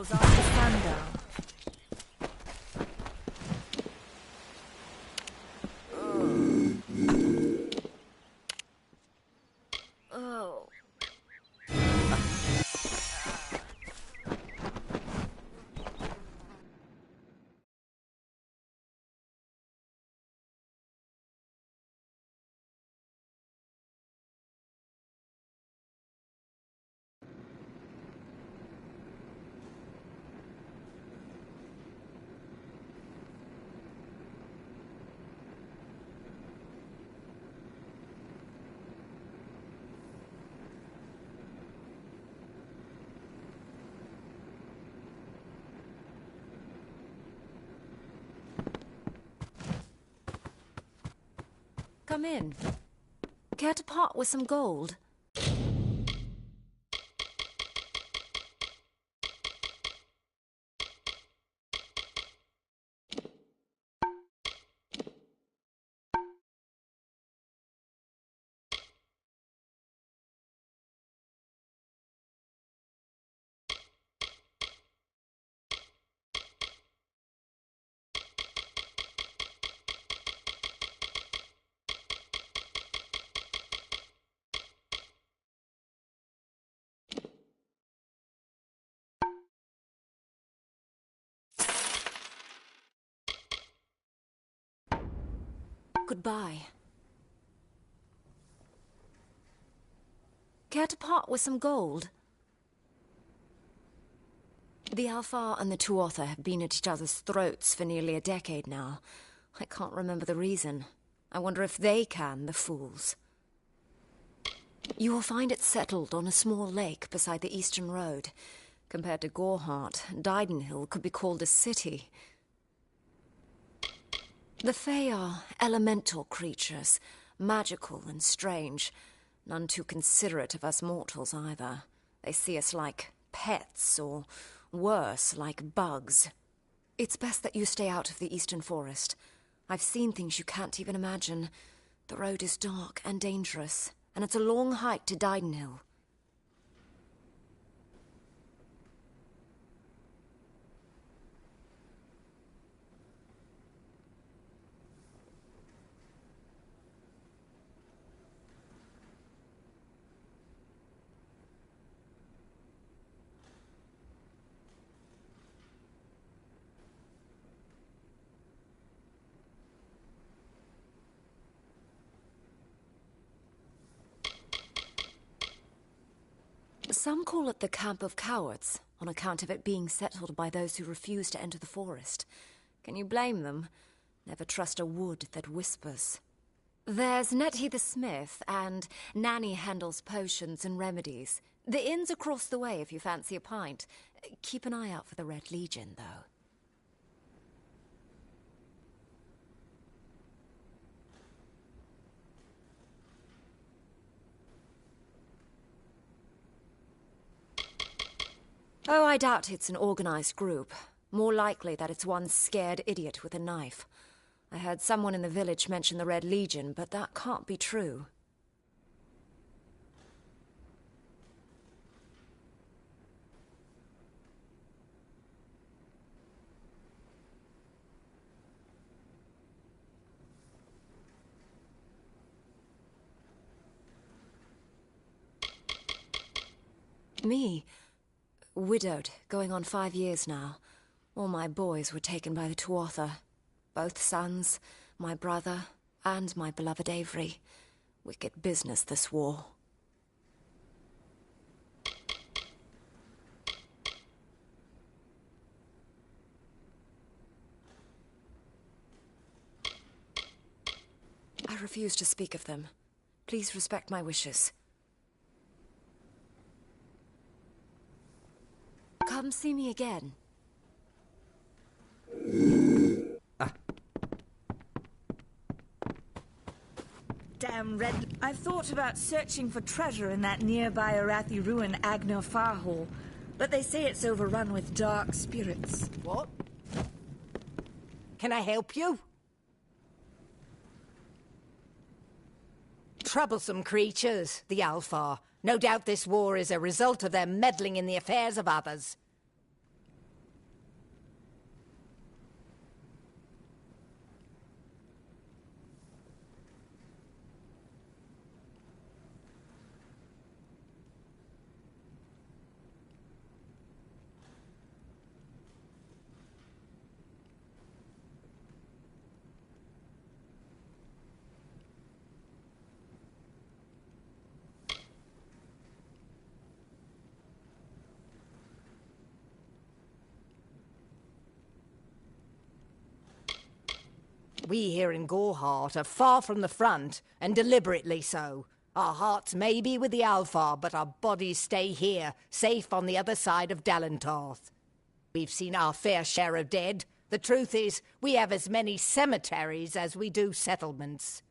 pause after sundown. Oh. Come in. Care to part with some gold? Goodbye. Care to part with some gold? The Alfar and the Tuatha have been at each other's throats for nearly a decade now. I can't remember the reason. I wonder if they can, the fools. You will find it settled on a small lake beside the Eastern Road. Compared to Gorhart, Didenhill could be called a city. The Fae are elemental creatures, magical and strange. None too considerate of us mortals either. They see us like pets, or worse, like bugs. It's best that you stay out of the Eastern Forest. I've seen things you can't even imagine. The road is dark and dangerous, and it's a long hike to Didenhill. Some call it the Camp of Cowards, on account of it being settled by those who refuse to enter the forest. Can you blame them? Never trust a wood that whispers. There's Nettie the Smith, and Nanny handles potions and remedies. The inn's across the way if you fancy a pint. Keep an eye out for the Red Legion, though. Oh, I doubt it's an organized group. More likely that it's one scared idiot with a knife. I heard someone in the village mention the Red Legion, but that can't be true. Me? Widowed, going on 5 years now. All my boys were taken by the Tuatha. Both sons, my brother, and my beloved Avery. Wicked business, this war. I refuse to speak of them. Please respect my wishes. Come see me again. Damn Red... I've thought about searching for treasure in that nearby Arathi ruin Agner Farhall, but they say it's overrun with dark spirits. What? Can I help you? Troublesome creatures, the Alfar. No doubt this war is a result of their meddling in the affairs of others. We here in Goreheart are far from the front, and deliberately so. Our hearts may be with the Alfar, but our bodies stay here, safe on the other side of Dalentarth. We've seen our fair share of dead. The truth is, we have as many cemeteries as we do settlements.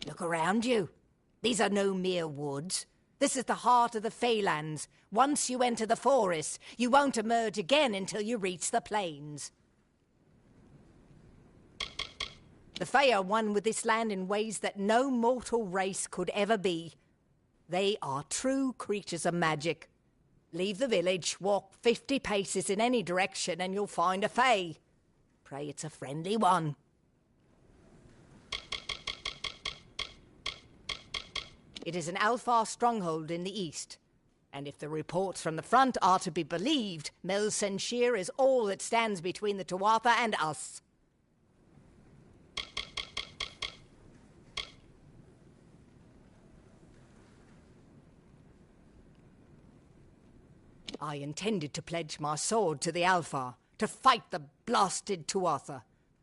Look around you. These are no mere woods. This is the heart of the Feylands. Once you enter the forest, you won't emerge again until you reach the plains. The Fey are one with this land in ways that no mortal race could ever be. They are true creatures of magic. Leave the village, walk 50 paces in any direction, and you'll find a Fey. Pray it's a friendly one. It is an Alfar stronghold in the east, and if the reports from the front are to be believed, Melsenshir is all that stands between the Tuatha and us. I intended to pledge my sword to the Alfar, to fight the blasted Tuatha.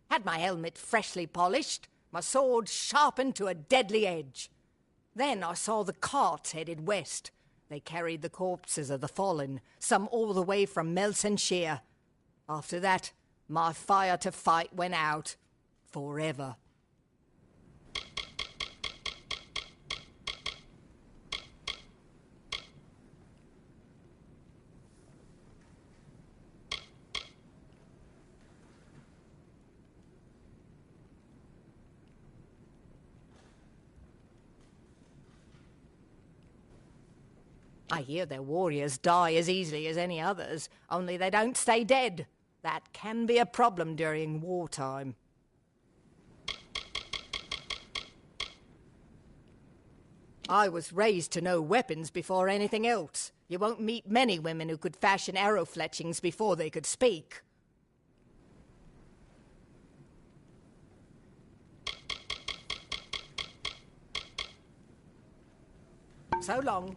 Had my helmet freshly polished, my sword sharpened to a deadly edge. Then I saw the carts headed west. They carried the corpses of the fallen, some all the way from Melsenshir. After that, my fire to fight went out. Forever. I hear their warriors die as easily as any others, only they don't stay dead. That can be a problem during wartime. I was raised to know weapons before anything else. You won't meet many women who could fashion arrow fletchings before they could speak. So long.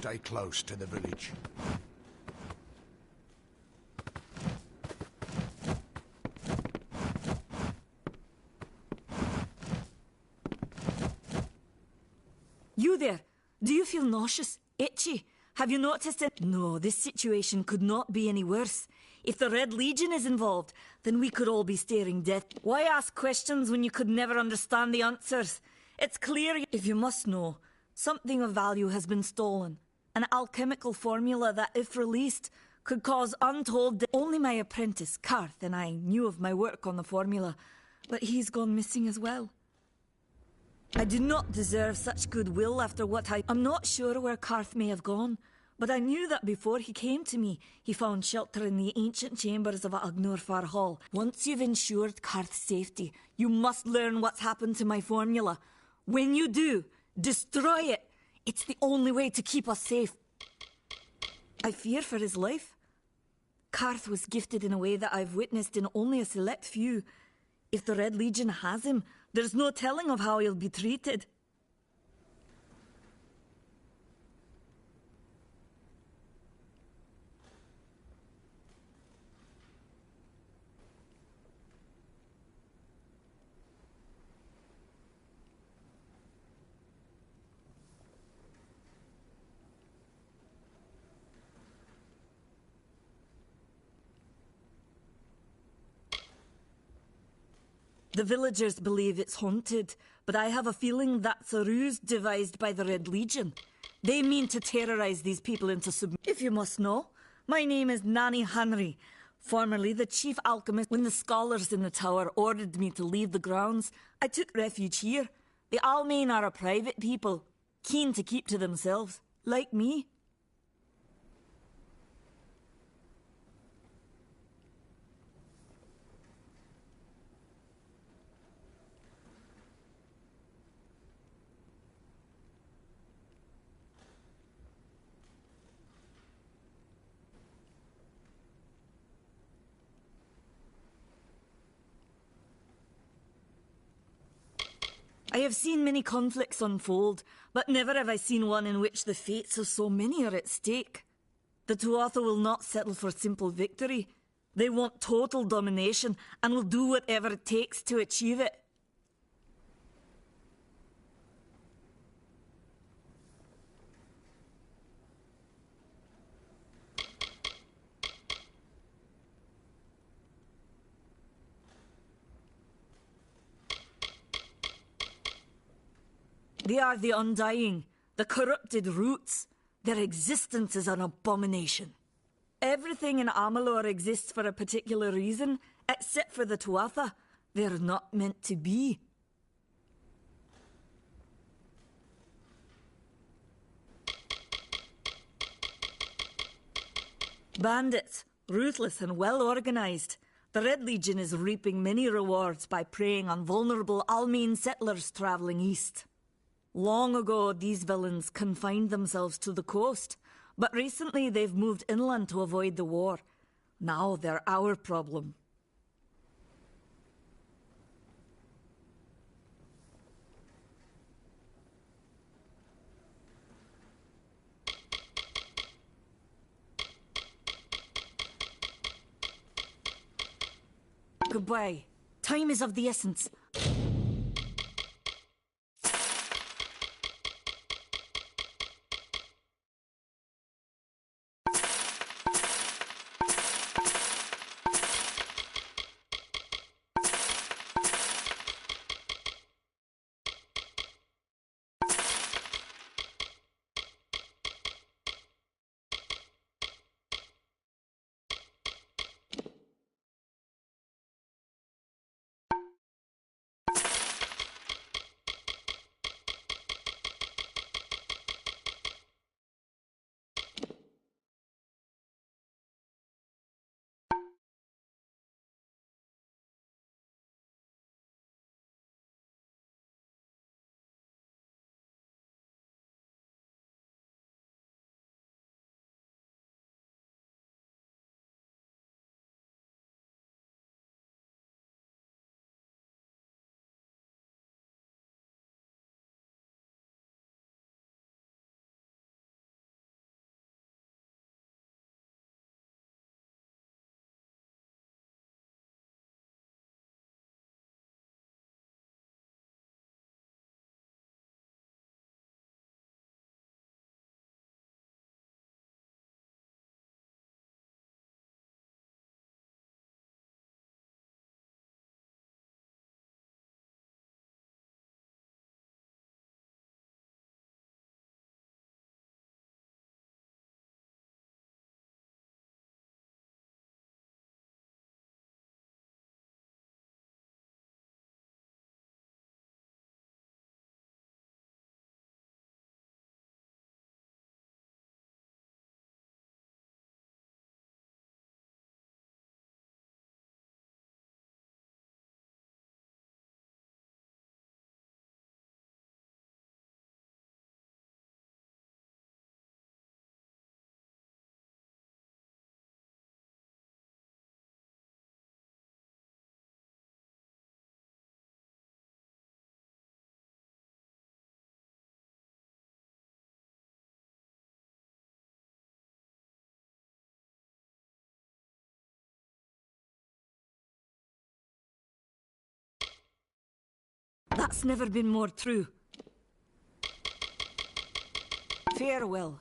stay close to the village. You there? Do you feel nauseous? Itchy? Have you noticed it? No, this situation could not be any worse. If the Red Legion is involved, then we could all be staring death. Why ask questions when you could never understand the answers? It's clear, if you must know, something of value has been stolen. An alchemical formula that, if released, could cause untold... Only my apprentice, Karth, and I knew of my work on the formula, but he's gone missing as well. I do not deserve such goodwill after what I'm not sure where Karth may have gone, but I knew that before he came to me, he found shelter in the ancient chambers of Agnurfar Hall. Once you've ensured Karth's safety, you must learn what's happened to my formula. When you do, destroy it. It's the only way to keep us safe. I fear for his life. Karth was gifted in a way that I've witnessed in only a select few. If the Red Legion has him, there's no telling of how he'll be treated. The villagers believe it's haunted, but I have a feeling that's a ruse devised by the Red Legion. They mean to terrorize these people into submission. If you must know, my name is Nani Henry, formerly the chief alchemist. When the scholars in the tower ordered me to leave the grounds, I took refuge here. The Almain are a private people, keen to keep to themselves, like me. I have seen many conflicts unfold, but never have I seen one in which the fates of so many are at stake. The Tuatha will not settle for simple victory. They want total domination and will do whatever it takes to achieve it. They are the Undying, the corrupted roots. Their existence is an abomination. Everything in Amalur exists for a particular reason, except for the Tuatha. They're not meant to be. Bandits, ruthless and well organized. The Red Legion is reaping many rewards by preying on vulnerable Almain settlers traveling east. Long ago, these villains confined themselves to the coast, but recently they've moved inland to avoid the war. Now they're our problem. Goodbye. Time is of the essence. That's never been more true. Farewell.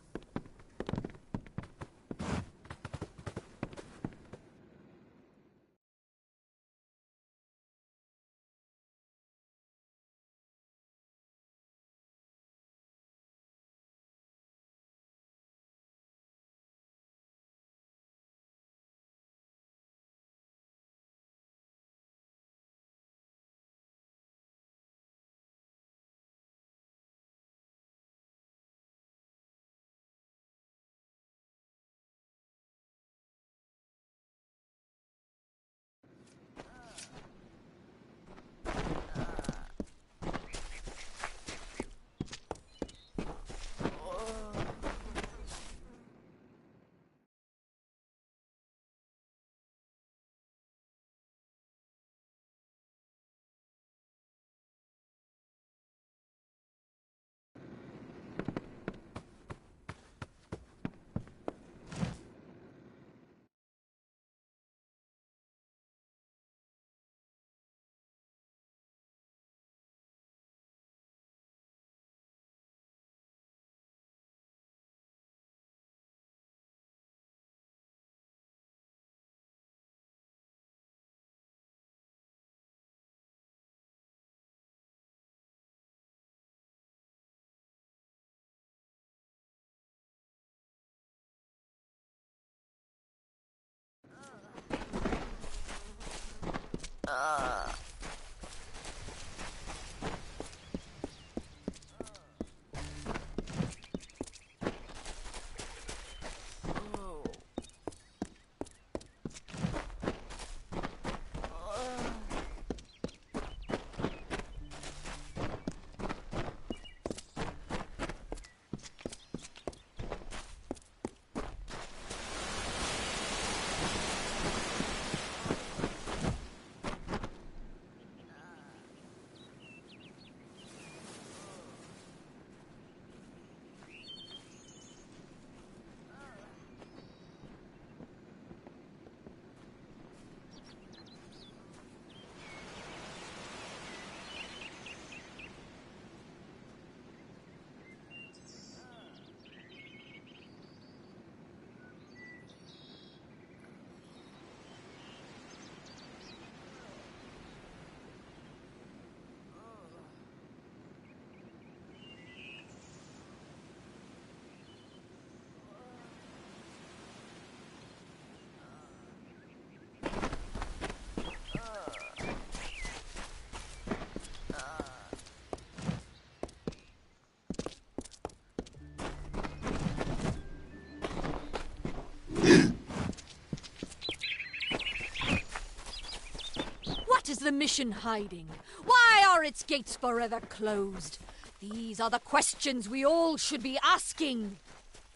What is the mission hiding? Why are its gates forever closed? These are the questions we all should be asking.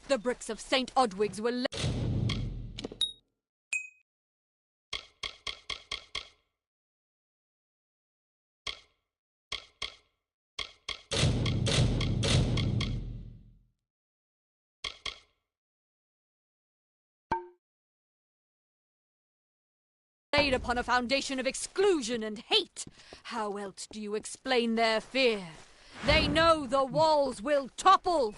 The bricks of St. Odwig's were laid upon a foundation of exclusion and hate. How else do you explain their fear? They know the walls will topple.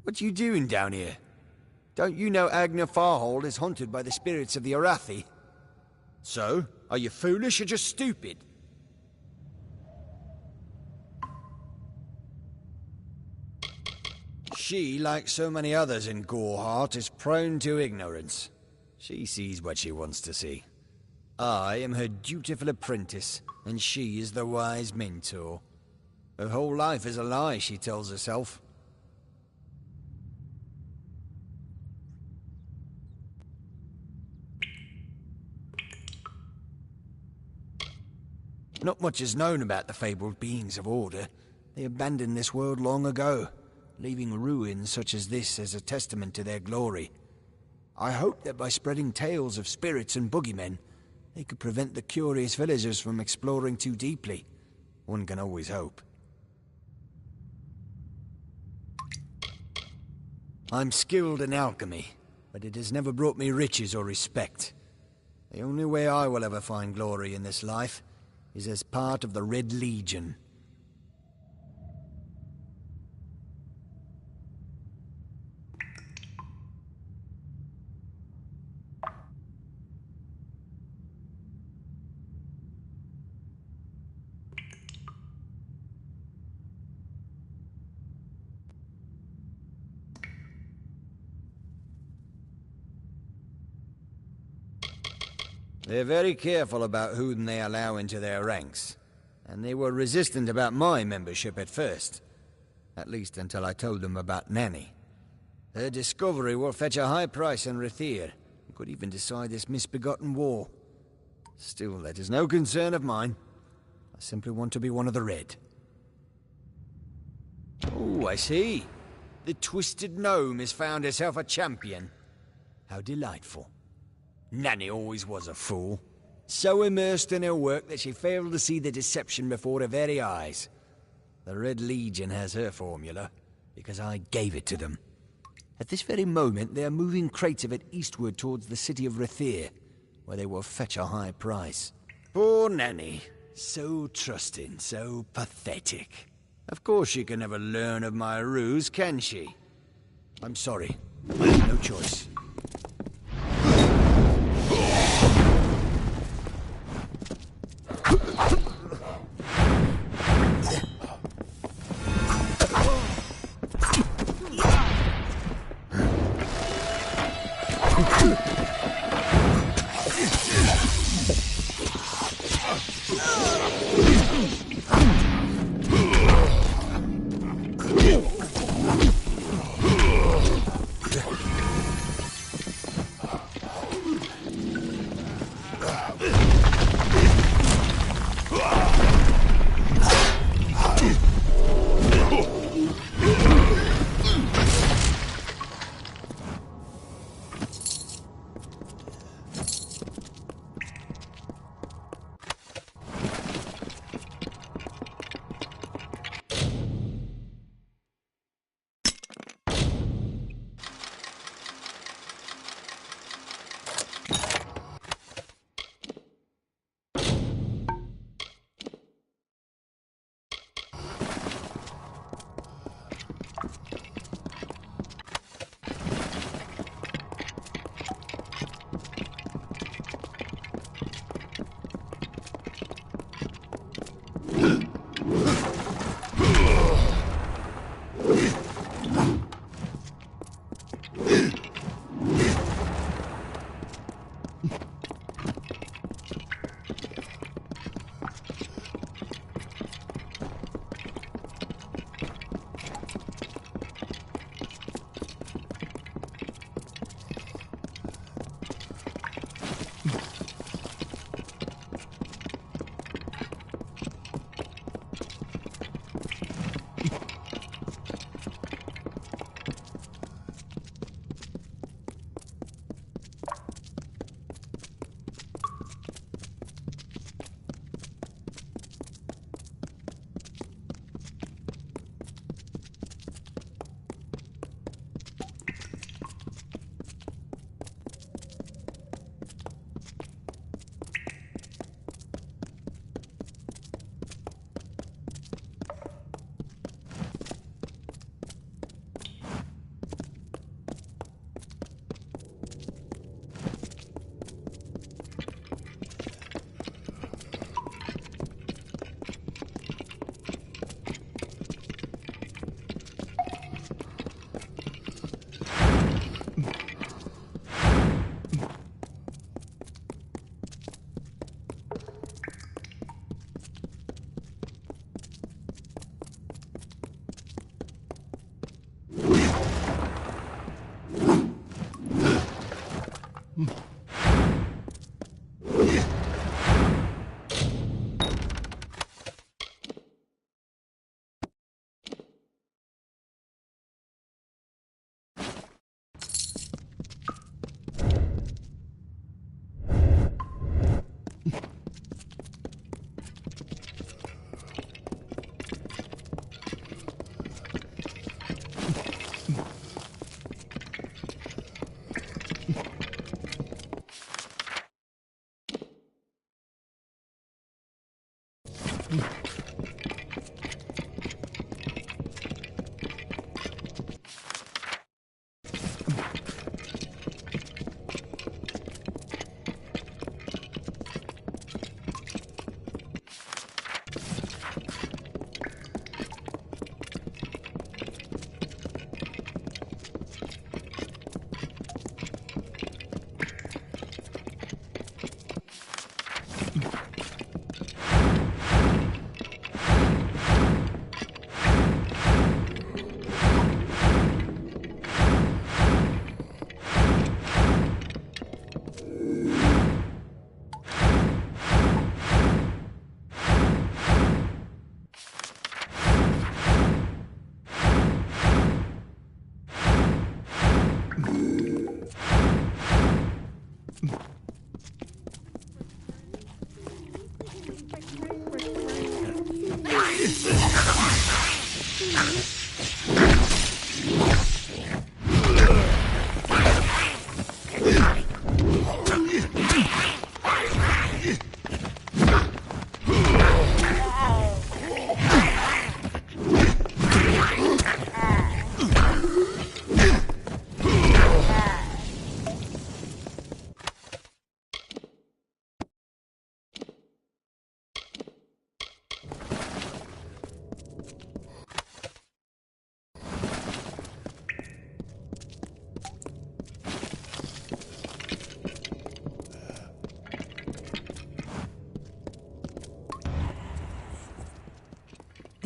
What you doing down here? Don't you know Agna Farhold is haunted by the spirits of the Arathi? So, are you foolish or just stupid? She, like so many others in Goreheart, is prone to ignorance. She sees what she wants to see. I am her dutiful apprentice, and she is the wise mentor. Her whole life is a lie, she tells herself. Not much is known about the fabled beings of Order. They abandoned this world long ago, leaving ruins such as this as a testament to their glory. I hope that by spreading tales of spirits and boogeymen, they could prevent the curious villagers from exploring too deeply. One can always hope. I'm skilled in alchemy, but it has never brought me riches or respect. The only way I will ever find glory in this life is as part of the Red Legion. They're very careful about whom they allow into their ranks, and they were resistant about my membership at first. At least until I told them about Nanny. Her discovery will fetch a high price in Rathir, and could even decide this misbegotten war. Still, that is no concern of mine. I simply want to be one of the Red. Oh, I see. The Twisted Gnome has found herself a champion. How delightful. Nanny always was a fool. So immersed in her work that she failed to see the deception before her very eyes. The Red Legion has her formula, because I gave it to them. At this very moment, they are moving crates of it eastward towards the city of Rathir, where they will fetch a high price. Poor Nanny. So trusting, so pathetic. Of course she can never learn of my ruse, can she? I'm sorry. I have no choice.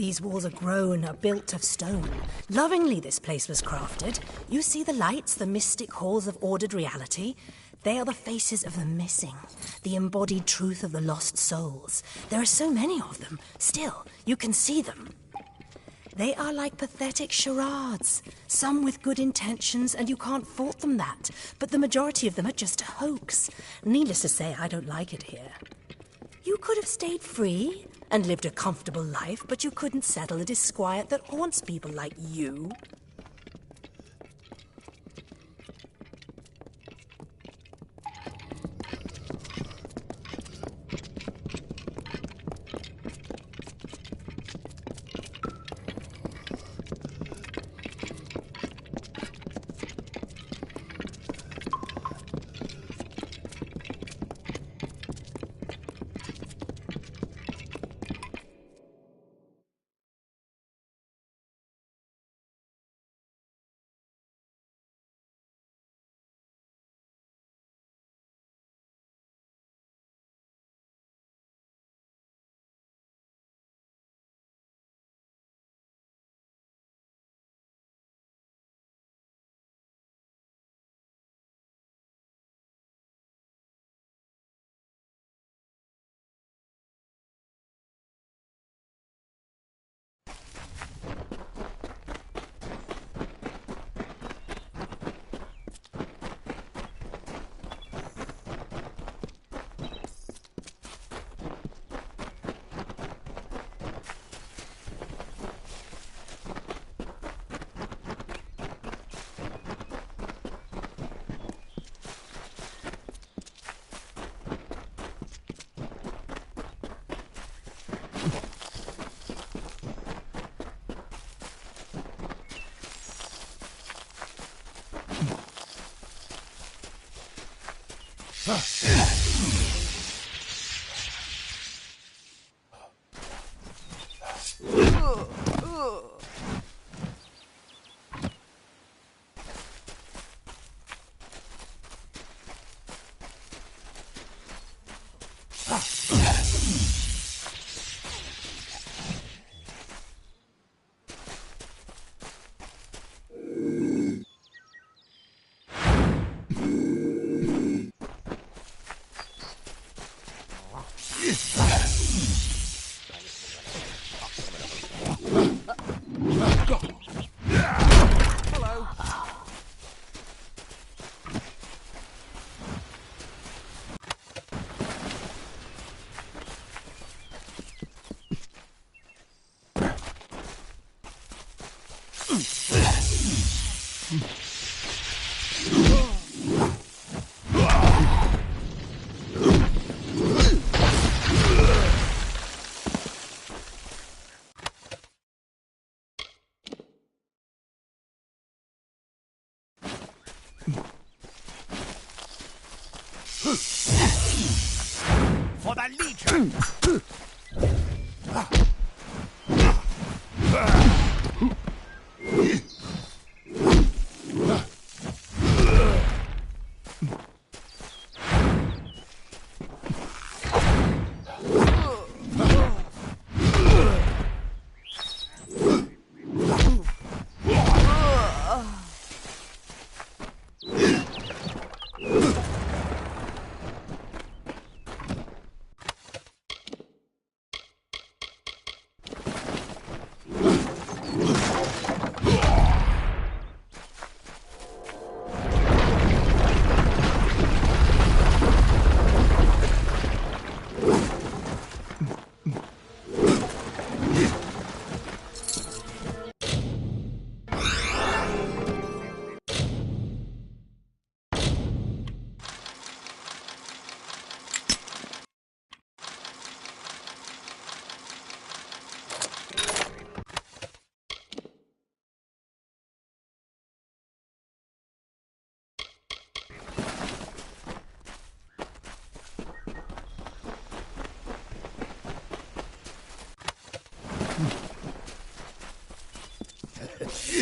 These walls are grown, are built of stone. Lovingly this place was crafted. You see the lights, the mystic halls of ordered reality? They are the faces of the missing, the embodied truth of the lost souls. There are so many of them. Still, you can see them. They are like pathetic charades, some with good intentions, and you can't fault them that. But the majority of them are just a hoax. Needless to say, I don't like it here. You could have stayed free and lived a comfortable life, but you couldn't settle the disquiet that haunts people like you. For the Legion!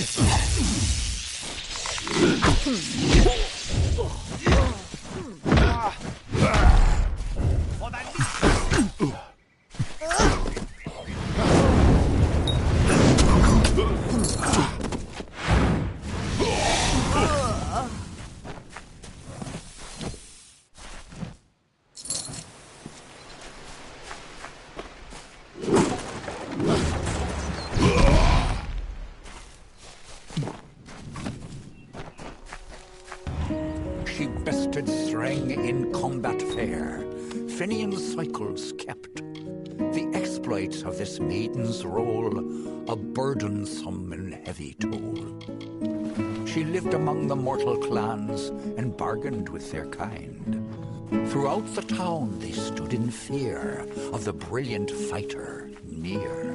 For the Legion! She bested Threng in combat fair. Finian's cycles kept. The exploits of this maiden's role, a burdensome and heavy toll. She lived among the mortal clans and bargained with their kind. Throughout the town they stood in fear of the brilliant fighter near.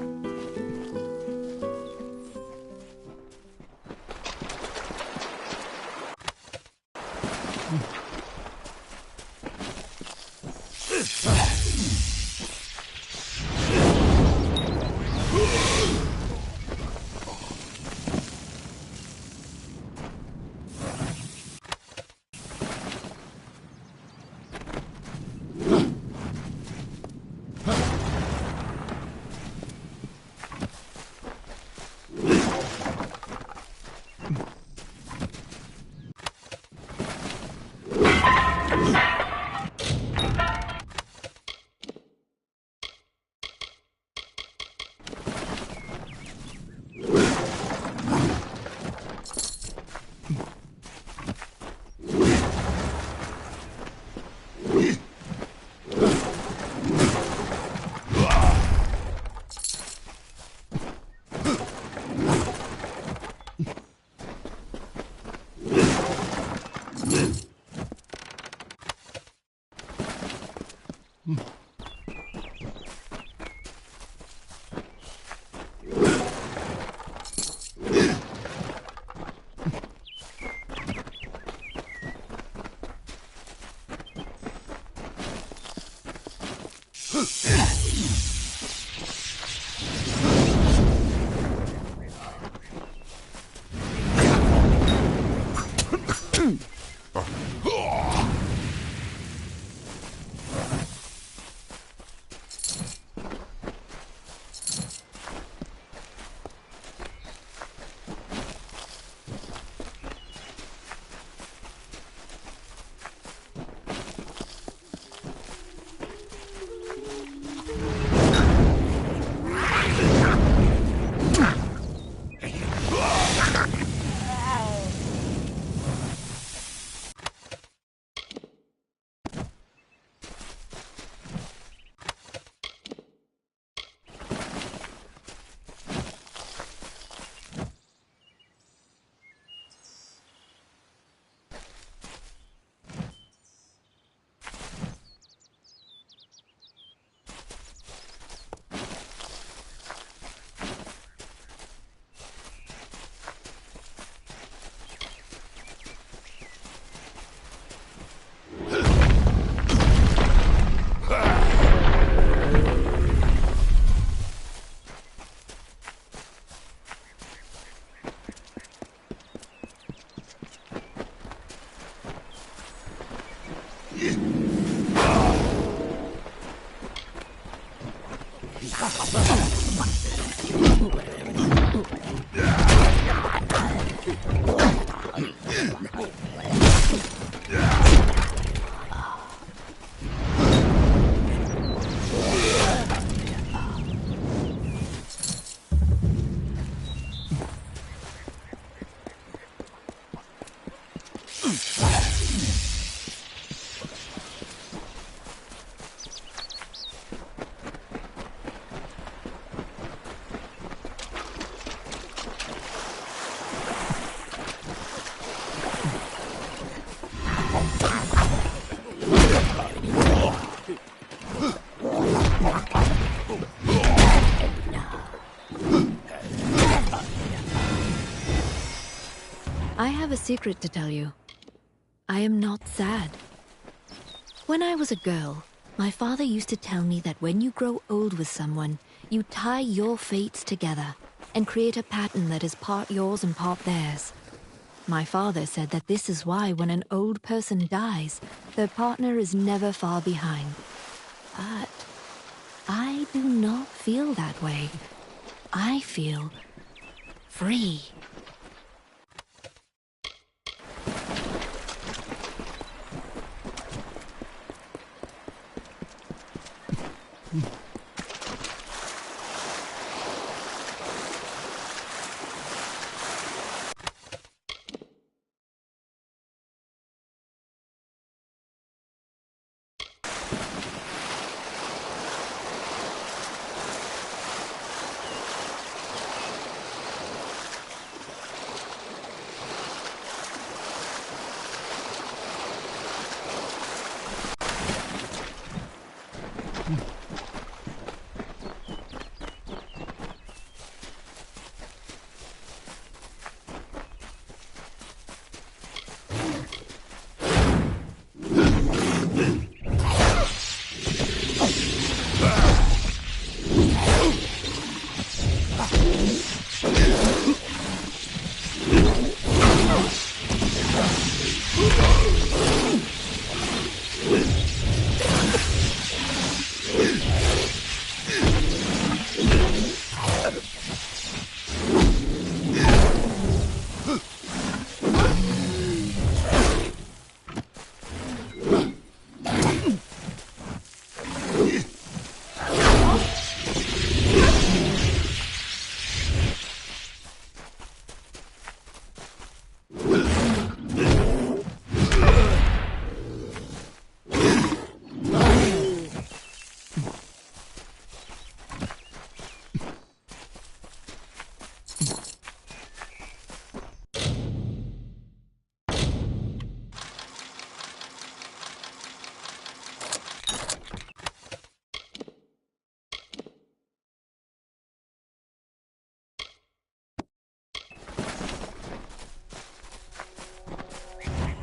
I have a secret to tell you. I am not sad. When I was a girl, my father used to tell me that when you grow old with someone, you tie your fates together. and create a pattern that is part yours and part theirs. My father said that this is why when an old person dies, their partner is never far behind. But I do not feel that way. I feel free.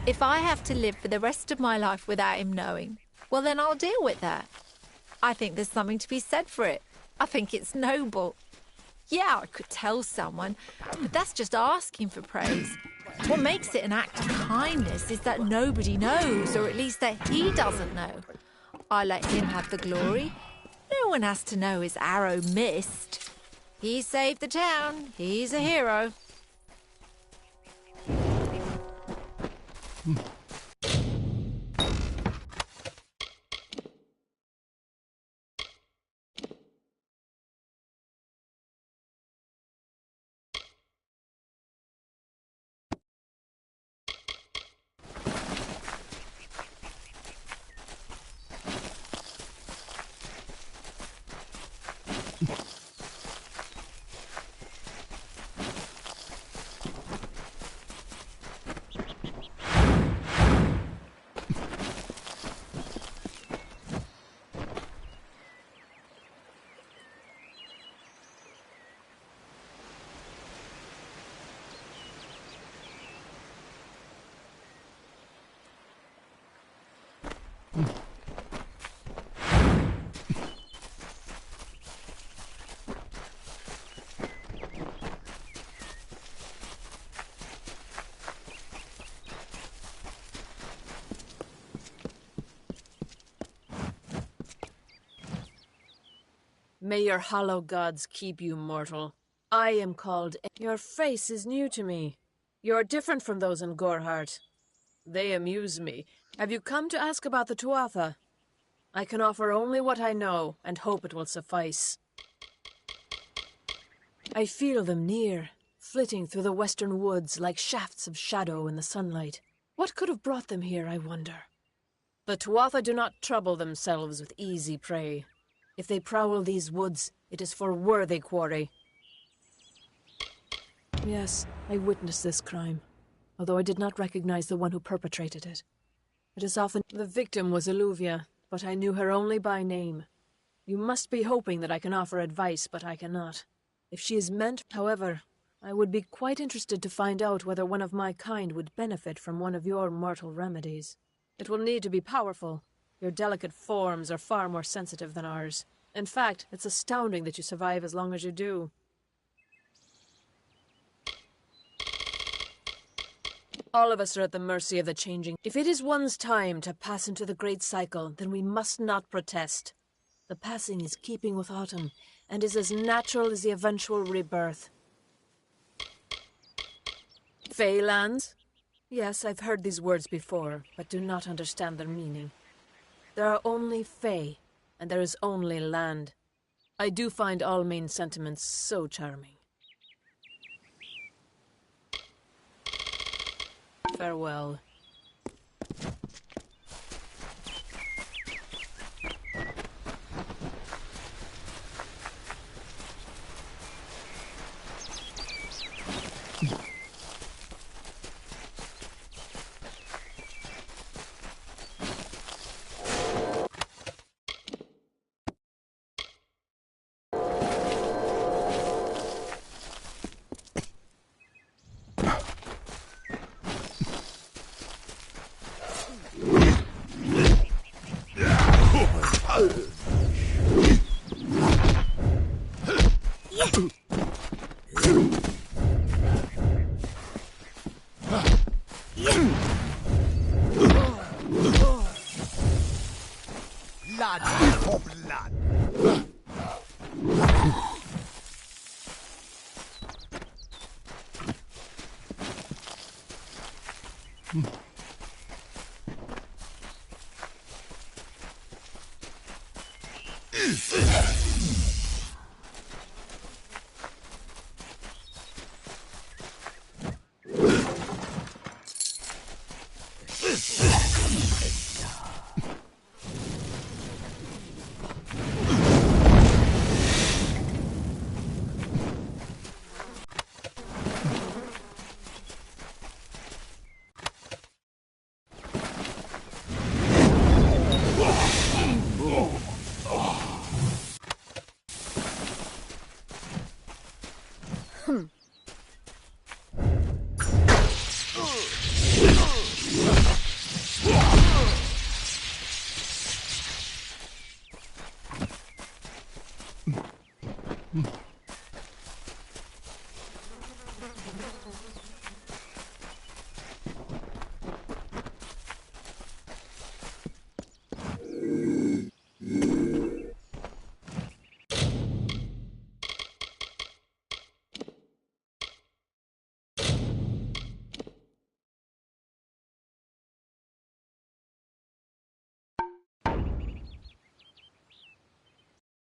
If I have to live for the rest of my life without him knowing, well, then I'll deal with that. I think there's something to be said for it. I think it's noble. Yeah, I could tell someone, but that's just asking for praise. What makes it an act of kindness is that nobody knows, or at least that he doesn't know. I let him have the glory. No one has to know his arrow missed. He saved the town. He's a hero. May your hollow gods keep you mortal. I am called... Your face is new to me. You're different from those in Gorhart. They amuse me. Have you come to ask about the Tuatha? I can offer only what I know, and hope it will suffice. I feel them near, flitting through the western woods like shafts of shadow in the sunlight. What could have brought them here, I wonder? The Tuatha do not trouble themselves with easy prey. If they prowl these woods, it is for worthy quarry. Yes, I witnessed this crime, although I did not recognize the one who perpetrated it. It is often... The victim was Illuvia, but I knew her only by name. You must be hoping that I can offer advice, but I cannot. If she is meant, however, I would be quite interested to find out whether one of my kind would benefit from one of your mortal remedies. It will need to be powerful. Your delicate forms are far more sensitive than ours. In fact, it's astounding that you survive as long as you do. All of us are at the mercy of the changing. If it is one's time to pass into the great cycle, then we must not protest. The passing is keeping with autumn, and is as natural as the eventual rebirth. Feylands? Yes, I've heard these words before, but do not understand their meaning. There are only Fey, and there is only land. I do find Almain's sentiments so charming. Farewell. Blood for blood. Hmm.